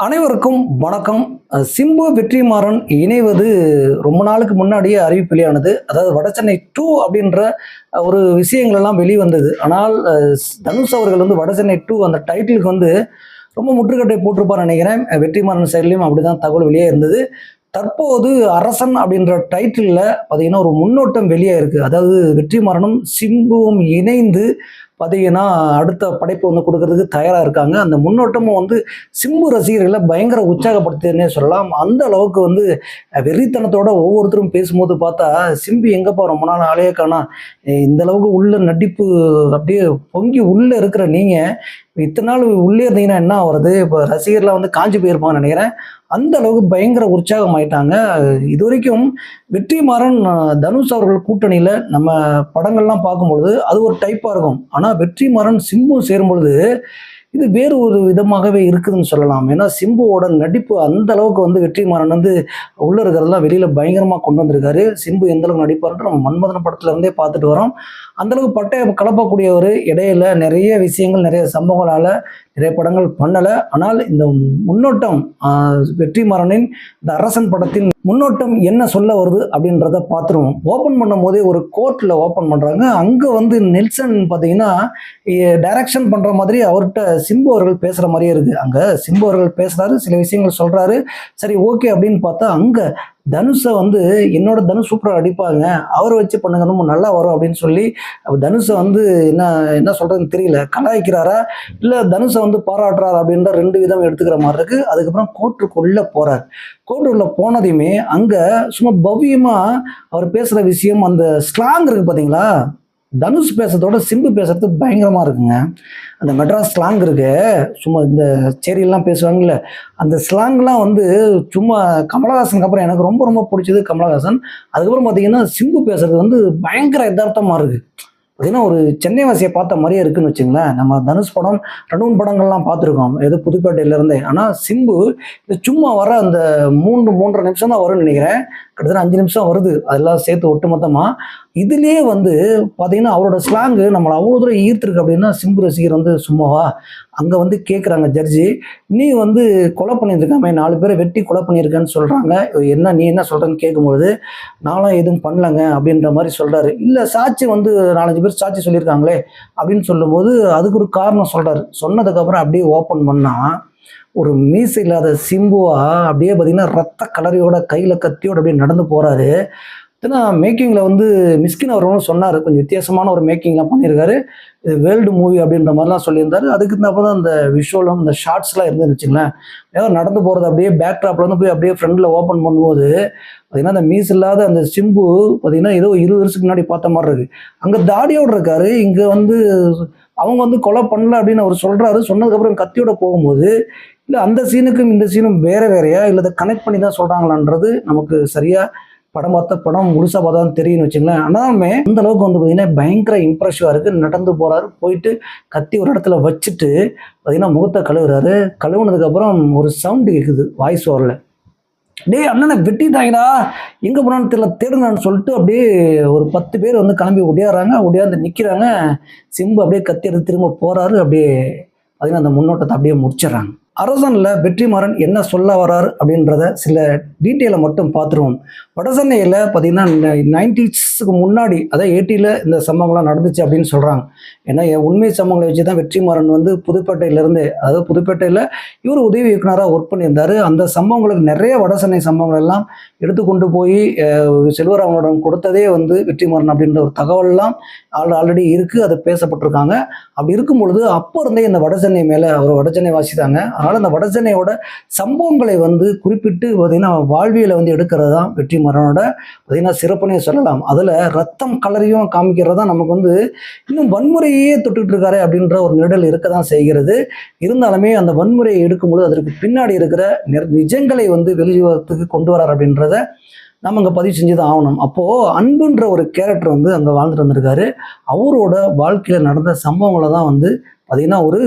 அனைவருக்கும் வணக்கம். சிம்பு வெற்றிமாறன் இணைவது ரொம்ப நாளுக்கு முன்னாடியே அறிவிப்பு வெளியானது. அதாவது வடசென்னை 2 அப்படின்ற ஒரு விஷயங்கள் எல்லாம் வெளிவந்தது. ஆனால் தனுஷ் அவர்கள் வந்து வடசென்னை 2 அந்த டைட்டிலுக்கு வந்து ரொம்ப முற்றுக்கட்டை போட்டிருப்பார் நினைக்கிறேன். வெற்றிமாறன் சைட்லையும் அப்படிதான் தகவல் வெளியே இருந்தது. தற்போது அரசன் அப்படின்ற டைட்டிலில் பார்த்தீங்கன்னா ஒரு முன்னோட்டம் வெளியே இருக்குது. அதாவது வெற்றிமாறனும் சிம்புவும் இணைந்து பார்த்தீங்கன்னா அடுத்த படைப்பு வந்து கொடுக்கறதுக்கு தயாராக இருக்காங்க. அந்த முன்னோட்டமும் வந்து சிம்பு ரசிகர்களை பயங்கர உற்சாகப்படுத்துதுன்னே சொல்லலாம். அந்த அளவுக்கு வந்து வெறித்தனத்தோட ஒவ்வொருத்தரும் பேசும்போது பார்த்தா, சிம்பு எங்கப்பா ரொம்ப நாள் ஆளையே காணா, இந்த அளவுக்கு உள்ள நடிப்பு அப்படியே பொங்கி உள்ளே இருக்கிற நீங்கள் இத்தனை நாள் உள்ளே இருந்தீங்கன்னா என்ன ஆகுறது, இப்போ ரசிகர்லாம் வந்து காஞ்சி போயிருப்பாங்கன்னு நினைக்கிறேன். அந்த அளவுக்கு பயங்கர உற்சாகம் ஆயிட்டாங்க. இது வரைக்கும் வெற்றிமாறன் தனுஷ் அவர்கள் கூட்டணியில் நம்ம படங்கள்லாம் பார்க்கும்பொழுது அது ஒரு டைப்பாக இருக்கும். ஆனால் வெற்றிமாறன் சிம்பு சேரும்பொழுது இது வேறு ஒரு விதமாகவே இருக்குதுன்னு சொல்லலாம். ஏன்னா சிம்புவோட நடிப்பு அந்த அளவுக்கு வந்து வெற்றிமாறன் வந்து உள்ள இருக்கிறதெல்லாம் வெளியில பயங்கரமாக கொண்டு வந்திருக்காரு. சிம்பு எந்த அளவுக்கு நடிப்பாருன்ற நம்ம மன்மதன படத்துல இருந்தே பார்த்துட்டு வரோம். அந்த அளவுக்கு பட்டைய கலப்பக்கூடியவர். இடையில நிறைய விஷயங்கள் நிறைய சம்பவங்களால நிறைய படங்கள் பண்ணலை. ஆனால் இந்த முன்னோட்டம் வெற்றிமாறனின் இந்த அரசன் படத்தின் முன்னோட்டம் என்ன சொல்ல வருது அப்படின்றத பார்த்துருவோம். ஓப்பன் பண்ணும் போதே ஒரு கோர்ட்டில் ஓப்பன் பண்ணுறாங்க. அங்கே வந்து நெல்சன் பார்த்தீங்கன்னா டைரக்ஷன் பண்ணுற மாதிரி அவர்கிட்ட சிம்பு அவர்கள் பேசுகிற மாதிரியே இருக்குது. அங்கே சிம்பு அவர்கள் பேசுகிறாரு, சில விஷயங்கள் சொல்கிறாரு. சரி ஓகே அப்படின்னு பார்த்தா அங்கே தனுஷை வந்து என்னோட தனுஷ் சூப்பராக அடிப்பாங்க, அவரை வச்சு பண்ணுங்க ரொம்ப நல்லா வரும் அப்படின்னு சொல்லி தனுஷை வந்து என்ன என்ன சொல்கிறதுன்னு தெரியல, கலாய்க்கிறாரா இல்லை தனுஷை வந்து பாராட்டுறாரு அப்படின்ற ரெண்டு விதம் எடுத்துக்கிற மாதிரி இருக்குது. அதுக்கப்புறம் கோர்ட்டுக்குள்ளே போகிறார். கோர்ட்டுக்குள்ளே போனதையுமே அங்கே சும்மா பவ்யமாக அவர் பேசுகிற விஷயம், அந்த ஸ்லாங் இருக்குது பார்த்தீங்களா, தனுஷ் பேசுறதோட சிம்பு பேசுறது பயங்கரமாக இருக்குங்க. அந்த மெட்ராஸ் ஸ்லாங் இருக்கு, சும்மா இந்த சேரியெல்லாம் பேசுவாங்கல்ல, அந்த ஸ்லாங்லாம் வந்து சும்மா கமலஹாசனுக்கு அப்புறம் எனக்கு ரொம்ப ரொம்ப பிடிச்சது கமலஹாசன். அதுக்கப்புறம் பார்த்தீங்கன்னா சிம்பு பேசுறது வந்து பயங்கர யதார்த்தமாக இருக்குது. பார்த்தீங்கன்னா ஒரு சென்னை வாசியை பார்த்த மாதிரியே இருக்குன்னு வச்சுங்களேன். நம்ம தனுஷ் படம் 2 படங்கள்லாம் பார்த்துருக்கோம், ஏதோ புதுப்பேட்டையிலேருந்தே. ஆனால் சிம்பு இது சும்மா வர அந்த 3-3.5 நிமிஷம் தான் வரும்னு நினைக்கிறேன். கிட்டத்தட்ட 5 நிமிஷம் வருது அதெல்லாம் சேர்த்து ஒட்டுமொத்தமாக. இதுலேயே வந்து பார்த்தீங்கன்னா அவரோட ஸ்லாங்கு நம்மளை அவ்வளோ தூரம் ஈர்த்துருக்கு. அப்படின்னா சிம்பு ரசிகர் வந்து சும்மாவா, அங்கே வந்து கேட்குறாங்க ஜட்ஜி, நீ வந்து கொலை பண்ணியிருக்காமே, 4 பேரை வெட்டி கொலை பண்ணியிருக்கேன்னு சொல்கிறாங்க, என்ன நீ என்ன சொல்கிறேன்னு கேட்கும்பொழுது நானும் எதுவும் பண்ணலங்க அப்படின்ற மாதிரி சொல்கிறாரு. இல்லை சாட்சி வந்து 4-5 பேர் சாட்சி சொல்லியிருக்காங்களே அப்படின்னு சொல்லும்போது அதுக்கு ஒரு காரணம் சொல்கிறாரு. சொன்னதுக்கப்புறம் அப்படியே ஓப்பன் பண்ணால் ஒரு மீசை இல்லாத சிம்புவா அப்படியே பார்த்தீங்கன்னா ரத்த கலரியோட கையில் கத்தியோட அப்படியே நடந்து போகிறாரு. ஏன்னா மேக்கிங்கில் வந்து மிஸ்கின் அவர்களும் சொன்னார், கொஞ்சம் வித்தியாசமான ஒரு மேக்கிங்லாம் பண்ணியிருக்காரு, இது வேர்ல்டு மூவி அப்படின்ற மாதிரிலாம் சொல்லியிருந்தாரு. அதுக்கு தப்போ தான் அந்த விஷுவலும் இந்த ஷார்ட்ஸ்லாம் இருந்துன்னு வச்சுங்களேன். ஏதோ நடந்து போகிறது அப்படியே பேக் ட்ராப்ல வந்து போய் அப்படியே ஃப்ரண்டில் ஓப்பன் பண்ணும்போது பார்த்தீங்கன்னா அந்த மீஸ் இல்லாத அந்த சிம்பு பார்த்தீங்கன்னா ஏதோ 20 வருஷத்துக்கு முன்னாடி பார்த்த மாதிரி இருக்குது. அங்கே தாடியோடு இருக்காரு, இங்கே வந்து அவங்க வந்து கொலை பண்ணல அப்படின்னு அவர் சொல்கிறாரு. சொன்னதுக்கப்புறம் கத்தியோட போகும்போது இல்லை அந்த சீனுக்கும் இந்த சீனும் வேறையா இல்லை அதை கனெக்ட் பண்ணி தான் சொல்கிறாங்களான்றது நமக்கு சரியாக படம் பார்த்த படம் முழுசாக பார்த்தா தான் தெரியும்னு வச்சுங்களேன். ஆனாலுமே அந்த அளவுக்கு வந்து பார்த்தீங்கன்னா பயங்கர இம்ப்ரெசிவாக இருக்குது. நடந்து போகிறாரு, போயிட்டு கத்தி ஒரு இடத்துல வச்சுட்டு பார்த்தீங்கன்னா முகத்தை கழுவுறாரு. கழுவுனதுக்கப்புறம் ஒரு சவுண்டு கேட்குது வாய்ஸ் ஓவரில், டே அண்ணனை வெட்டிட்டாங்கடா, எங்கே போனான்னு தெரியல தேடுங்கன்னு சொல்லிட்டு அப்படியே ஒரு 10 பேர் வந்து கிளம்பி ஒடியாந்து நிற்கிறாங்க. சிம்பு அப்படியே கத்தி எடுத்து திரும்ப போகிறாரு. அப்படியே பார்த்தீங்கன்னா அந்த முன்னோட்டத்தை அப்படியே முடிச்சிடறாங்க. அரசனில் வெற்றிமாறன் என்ன சொல்ல வர்றார் அப்படின்றத சில டீட்டெயிலை மட்டும் பார்த்துருவோம். வடசென்னையில் பார்த்தீங்கன்னா 90ஸ்க்கு முன்னாடி, அதாவது 80ல் இந்த சம்பவங்கள்லாம் நடந்துச்சு அப்படின்னு சொல்கிறாங்க. ஏன்னா உண்மை சம்பவங்களை வச்சு தான் வெற்றிமாறன் வந்து புதுப்பேட்டையிலேருந்து, அதாவது புதுப்பேட்டையில் இவர் உதவி இயக்குனராக ஒர்க் பண்ணியிருந்தார். அந்த சம்பவங்களுக்கு நிறைய வடசென்னை சம்பவங்கள் எல்லாம் எடுத்துக்கொண்டு போய் செல்வராமனிடம் கொடுத்ததே வந்து வெற்றிமாறன் அப்படின்ற ஒரு தகவல்லாம் ஆல்ரெடி இருக்குது, அது பேசப்பட்டிருக்காங்க. அப்படி இருக்கும் பொழுது அப்போ இருந்தே இந்த வடசென்னை மேலே அவர் வடசென்னை வாசித்தாங்க. அதனால் அந்த வடசென்னையோட சம்பவங்களை வந்து குறிப்பிட்டு பார்த்தீங்கன்னா வாழ்வியலை வந்து எடுக்கிறது தான் வெற்றிமாறனோட பார்த்தீங்கன்னா சிறப்புனே சொல்லலாம். அதில் ரத்தம் கலரையும் காமிக்கிறது தான் நமக்கு வந்து இன்னும் வன்முறையே தொட்டுக்கிட்டு இருக்காரு அப்படின்ற ஒரு நிழல் இருக்க தான் செய்கிறது. இருந்தாலுமே அந்த வன்முறையை எடுக்கும்போது அதற்கு பின்னாடி இருக்கிற நிஜங்களை வந்து வெளியுறத்துக்கு கொண்டு வரார் அப்படின்றத நம்ம அங்கே பதிவு செஞ்சு தான் ஆகணும். அப்போது அன்புன்ற ஒரு கேரக்டர் வந்து அங்கே வாழ்ந்துட்டு வந்திருக்காரு. அவரோட வாழ்க்கையில் நடந்த சம்பவங்களை தான் வந்து பார்த்தீங்கன்னா ஒரு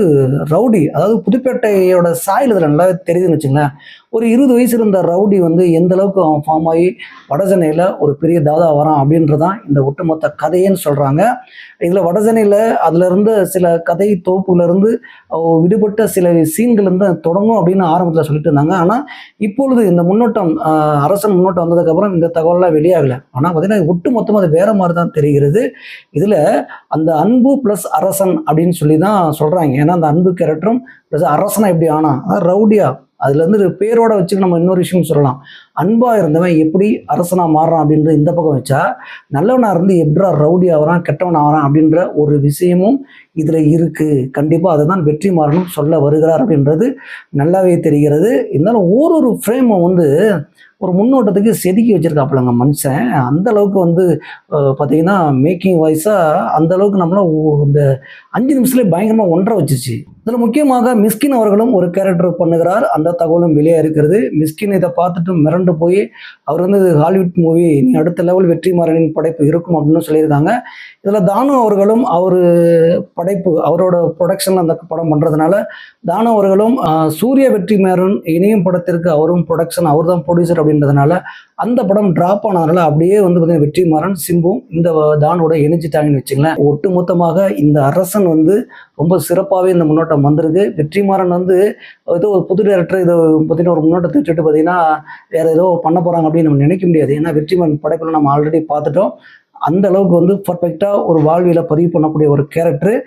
ரவுடி, அதாவது புதுப்பேட்டையோட சாயல் இதில் நல்லாவே தெரியுதுன்னு வச்சுங்களேன். ஒரு 20 வயசு இருந்த ரவுடி வந்து எந்த அளவுக்கு அவன் ஃபார்ம் ஆகி வடசென்னையில் ஒரு பெரிய தாதா வரான் அப்படின்றதான் இந்த ஒட்டுமொத்த கதையேன்னு சொல்கிறாங்க. இதில் வடசென்னையில் அதில் இருந்த சில கதை தொகுப்புலேருந்து விடுபட்ட சில சீன்கள் இருந்து தொடங்கும் அப்படின்னு ஆரம்பத்தில் சொல்லிட்டு இருந்தாங்க. ஆனால் இப்பொழுது இந்த முன்னோட்டம் அரசன் முன்னோட்டம் வந்ததுக்கப்புறம் இந்த தகவல்லாம் வெளியாகலை. ஆனால் பார்த்தீங்கன்னா ஒட்டு மொத்தமாக அது வேற மாதிரி தான் தெரிகிறது. இதில் அந்த அன்பு ப்ளஸ் அரசன் அப்படின்னு சொல்லி தான் சொல்கிறாங்க. ஏன்னா அந்த அன்பு கேரக்டரும் ப்ளஸ் அரசனா எப்படி ஆனா அதான் ரவுடியா அதுலேருந்து பேரோட வச்சுக்க நம்ம இன்னொரு விஷயம் சொல்லலாம். அன்பாக இருந்தவன் எப்படி அரசனாக மாறுறான் அப்படின்றது இந்த பக்கம் வச்சா, நல்லவனாக இருந்து எப்படா ரவுடி ஆகிறான் கெட்டவன் ஆகிறான் அப்படின்ற ஒரு விஷயமும் இதில் இருக்குது. கண்டிப்பாக அதை தான் வெற்றிமாறனும் சொல்ல வருகிறார் அப்படின்றது நல்லாவே தெரிகிறது. இருந்தாலும் ஒரு ஃப்ரேமை வந்து ஒரு முன்னோட்டத்துக்கு செதுக்கி வச்சுருக்காப்புலங்க மனுஷன். அந்த அளவுக்கு வந்து பார்த்தீங்கன்னா மேக்கிங் வாய்ஸாக அந்த அளவுக்கு நம்மள இந்த 5 நிமிஷத்துலேயே பயங்கரமாக ஒன்றரை வச்சிருச்சு. இதில் முக்கியமாக மிஸ்கின் அவர்களும் ஒரு கேரக்டர் பண்ணுகிறார். அந்த தகவலும் வெளியே இருக்கிறது. மிஸ்கின் இதை பார்த்துட்டு மிரண்டு போய் அவர் வந்து ஹாலிவுட் மூவி நீ அடுத்த லெவல் வெற்றிமாறனின் படைப்பு இருக்கும் அப்படின்னு சொல்லியிருக்காங்க. இதில் தானு அவர்களும் அவர் படைப்பு அவரோட ப்ரொடக்ஷனில் அந்த படம் பண்ணுறதுனால தானு அவர்களும் சூர்யா வெற்றிமாறன் இணையும் படத்திற்கு அவரும் ப்ரொடக்ஷன் அவர் தான் ப்ரொடியூசர் அப்படின்றதுனால அந்த படம் ட்ராப் ஆனதுனால அப்படியே வந்து பார்த்தீங்கன்னா வெற்றிமாறன் சிம்பும் இந்த தானோட இணைஞ்சிட்டாங்கன்னு வச்சுங்களேன். ஒட்டு மொத்தமாக இந்த அரசன் வந்து ரொம்ப சிறப்பாகவே இந்த முன்னோட்டம் வந்திருக்கு. வெற்றிமாறன் வந்து ஏதோ ஒரு புது டேரக்டர் இதை பார்த்தீங்கன்னா ஒரு முன்னோட்டத்தை விட்டுட்டு பார்த்தீங்கன்னா வேற ஏதோ பண்ண போகிறாங்க அப்படின்னு நம்ம நினைக்க முடியாது. ஏன்னா வெற்றிமாறன் படைப்பில் நம்ம ஆல்ரெடி பார்த்துட்டோம். அந்த அளவுக்கு வந்து பர்ஃபெக்டாக ஒரு வாழ்வியலை பதிவு பண்ணக்கூடிய ஒரு கேரக்டர்.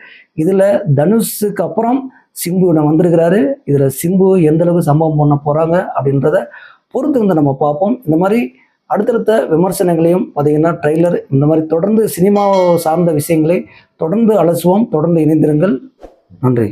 இதில் தனுஷுக்கு அப்புறம் சிம்பு வந்திருக்கிறாரு. இதில் சிம்பு எந்த அளவுக்கு சம்பவம் பண்ண போகிறாங்க அப்படின்றத பொறுத்து வந்து நம்ம பார்ப்போம். இந்த மாதிரி அடுத்தடுத்த விமர்சனங்களையும் பார்த்தீங்கன்னா ட்ரெய்லர் இந்த மாதிரி தொடர்ந்து சினிமாவை சார்ந்த விஷயங்களை தொடர்ந்து அலசுவோம். தொடர்ந்து இணைந்திருங்கள். நன்றி.